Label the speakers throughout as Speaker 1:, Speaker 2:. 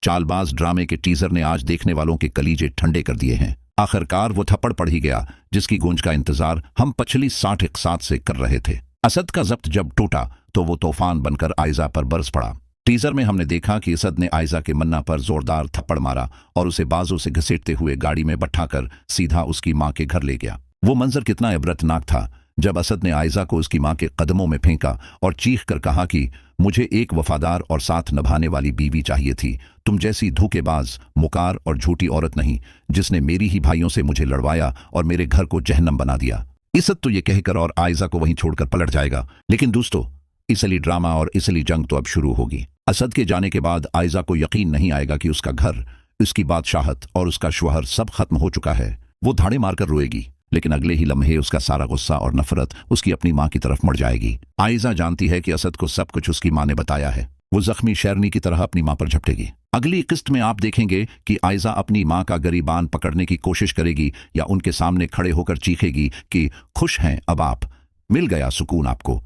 Speaker 1: चालबाज ड्रामे के टीजर ने आज देखने वालों के कलीजे ठंडे कर दिए हैं। आखिरकार वो थप्पड़ पड़ ही गया जिसकी गूंज का इंतजार हम पिछली 60 इकसात से कर रहे थे। असद का जब्त जब टूटा तो वो तूफान बनकर आयजा पर बरस पड़ा। टीजर में हमने देखा कि असद ने आयजा के मन्ना पर जोरदार थप्पड़ मारा और उसे बाजू से घसीटते हुए गाड़ी में बैठाकर सीधा उसकी मां के घर ले गया। वो मंजर कितना इबरतनाक था जब असद ने आयजा को उसकी मां के कदमों में फेंका और चीख कर कहा कि मुझे एक वफादार और साथ निभाने वाली बीवी चाहिए थी, तुम जैसी धोखेबाज, मुकार और झूठी औरत नहीं जिसने मेरी ही भाइयों से मुझे लड़वाया और मेरे घर को जहन्नम बना दिया। असद तो ये कहकर और आयजा को वहीं छोड़कर पलट जाएगा, लेकिन दोस्तों इसलिए ड्रामा और इसलिए जंग तो अब शुरू होगी। असद के जाने के बाद आयजा को यकीन नहीं आएगा कि उसका घर, उसकी बादशाहत और उसका शौहर सब खत्म हो चुका है। वो धाड़े मारकर रोएगी, लेकिन अगले ही लम्हे उसका सारा गुस्सा और नफरत उसकी अपनी मां की तरफ मुड़ जाएगी। आयजा जानती है कि असद को सब कुछ उसकी मां ने बताया है। वो जख्मी शेरनी की तरह अपनी मां पर झपटेगी। अगली किस्त में आप देखेंगे कि आयजा अपनी मां का गरीबान पकड़ने की कोशिश करेगी या उनके सामने खड़े होकर चीखेगी कि खुश हैं अब आप, मिल गया सुकून आपको।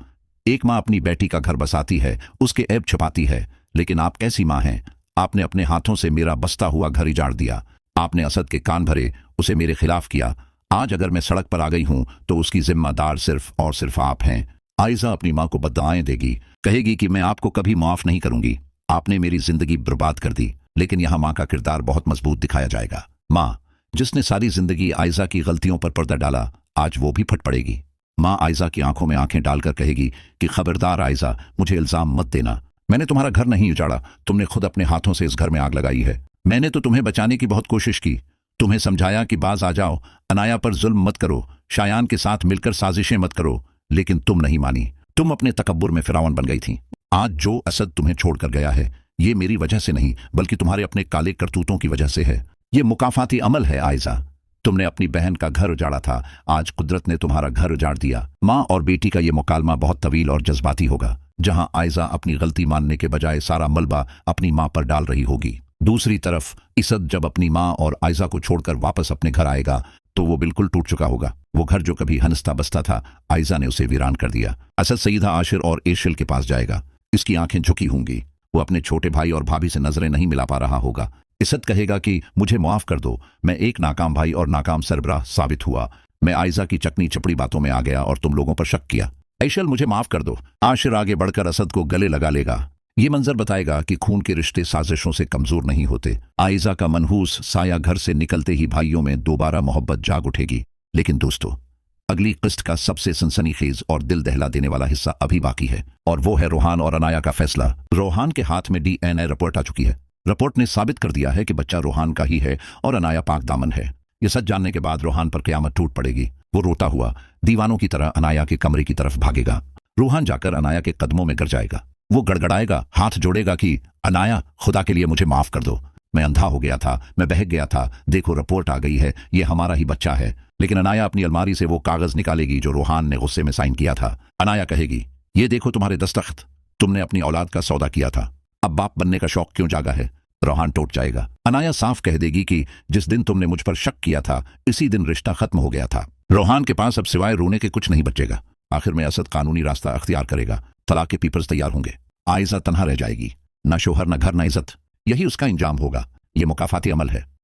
Speaker 1: एक मां अपनी बेटी का घर बसाती है, उसके ऐब छुपाती है, लेकिन आप कैसी मां हैं? आपने अपने हाथों से मेरा बसता हुआ घर उजाड़ दिया। आपने असद के कान भरे, उसे मेरे खिलाफ किया। आज अगर मैं सड़क पर आ गई हूं तो उसकी जिम्मेदार सिर्फ और सिर्फ आप हैं। आयजा अपनी मां को बद्दुआएं देगी, कहेगी कि मैं आपको कभी माफ नहीं करूंगी, आपने मेरी जिंदगी बर्बाद कर दी। लेकिन यहां मां का किरदार बहुत मजबूत दिखाया जाएगा। मां जिसने सारी जिंदगी आयजा की गलतियों पर पर्दा डाला, आज वो भी फट पड़ेगी। मां आयजा की आंखों में आंखें डालकर कहेगी कि खबरदार आयजा, मुझे इल्जाम मत देना, मैंने तुम्हारा घर नहीं उजाड़ा, तुमने खुद अपने हाथों से इस घर में आग लगाई है। मैंने तो तुम्हें बचाने की बहुत कोशिश की, तुम्हें समझाया कि बाज आ जाओ, अनाया पर जुल्म मत करो, शायान के साथ मिलकर साजिशें मत करो, लेकिन तुम नहीं मानी। तुम अपने तकब्बुर में फिरौन बन गई थी। आज जो असद तुम्हें छोड़कर गया है, ये मेरी वजह से नहीं बल्कि तुम्हारे अपने काले करतूतों की वजह से है। ये मुकाफाती अमल है आयजा। तुमने अपनी बहन का घर उजाड़ा था, आज कुदरत ने तुम्हारा घर उजाड़ दिया। माँ और बेटी का ये मुकालमा बहुत तवील और जज्बाती होगा, जहां आयजा अपनी गलती मानने के बजाय सारा मलबा अपनी माँ पर डाल रही होगी। दूसरी तरफ असद जब अपनी माँ और आयजा को छोड़कर वापस अपने घर आएगा तो वो बिल्कुल टूट चुका होगा। वो घर जो कभी हंसता बसता था, आयजा ने उसे वीरान कर दिया। असद सईदा आशिर और एशिल के पास जाएगा। इसकी आंखें झुकी होंगी, वो अपने छोटे भाई और भाभी से नजरें नहीं मिला पा रहा होगा। असद कहेगा कि मुझे माफ कर दो, मैं एक नाकाम भाई और नाकाम सरबराह साबित हुआ। मैं आयजा की चकनी चपड़ी बातों में आ गया और तुम लोगों पर शक किया। एशिल मुझे माफ कर दो। आशिर आगे बढ़कर असद को गले लगा लेगा। ये मंजर बताएगा कि खून के रिश्ते साजिशों से कमजोर नहीं होते। आयजा का मनहूस साया घर से निकलते ही भाइयों में दोबारा मोहब्बत जाग उठेगी। लेकिन दोस्तों, अगली किस्त का सबसे सनसनीखेज और दिल दहला देने वाला हिस्सा अभी बाकी है, और वो है रोहान और अनाया का फैसला। रोहान के हाथ में DNA रिपोर्ट आ चुकी है। रिपोर्ट ने साबित कर दिया है कि बच्चा रोहान का ही है और अनाया पाक दामन है। ये सच जानने के बाद रोहान पर क़यामत टूट पड़ेगी। वो रोता हुआ दीवानों की तरह अनाया के कमरे की तरफ भागेगा। रोहान जाकर अनाया के कदमों में गिर जाएगा। वो गड़गड़ाएगा, हाथ जोड़ेगा कि अनाया, खुदा के लिए मुझे माफ कर दो, मैं अंधा हो गया था, मैं बहक गया था, देखो रिपोर्ट आ गई है, ये हमारा ही बच्चा है। लेकिन अनाया अपनी अलमारी से वो कागज निकालेगी जो रोहान ने गुस्से में साइन किया था। अनाया कहेगी, ये देखो तुम्हारे दस्तखत, तुमने अपनी औलाद का सौदा किया था, अब बाप बनने का शौक क्यों जागा है? रोहान टूट जाएगा। अनाया साफ कह देगी कि जिस दिन तुमने मुझ पर शक किया था, इसी दिन रिश्ता खत्म हो गया था। रोहान के पास अब सिवाय रोने के कुछ नहीं बचेगा। आखिर में असद कानूनी रास्ता अख्तियार करेगा, तलाक के पेपर्स तैयार होंगे, आयजा तन्हा रह जाएगी, न शोहर न घर न इज्जत। यही उसका इंजाम होगा। ये मुकाफाती अमल है।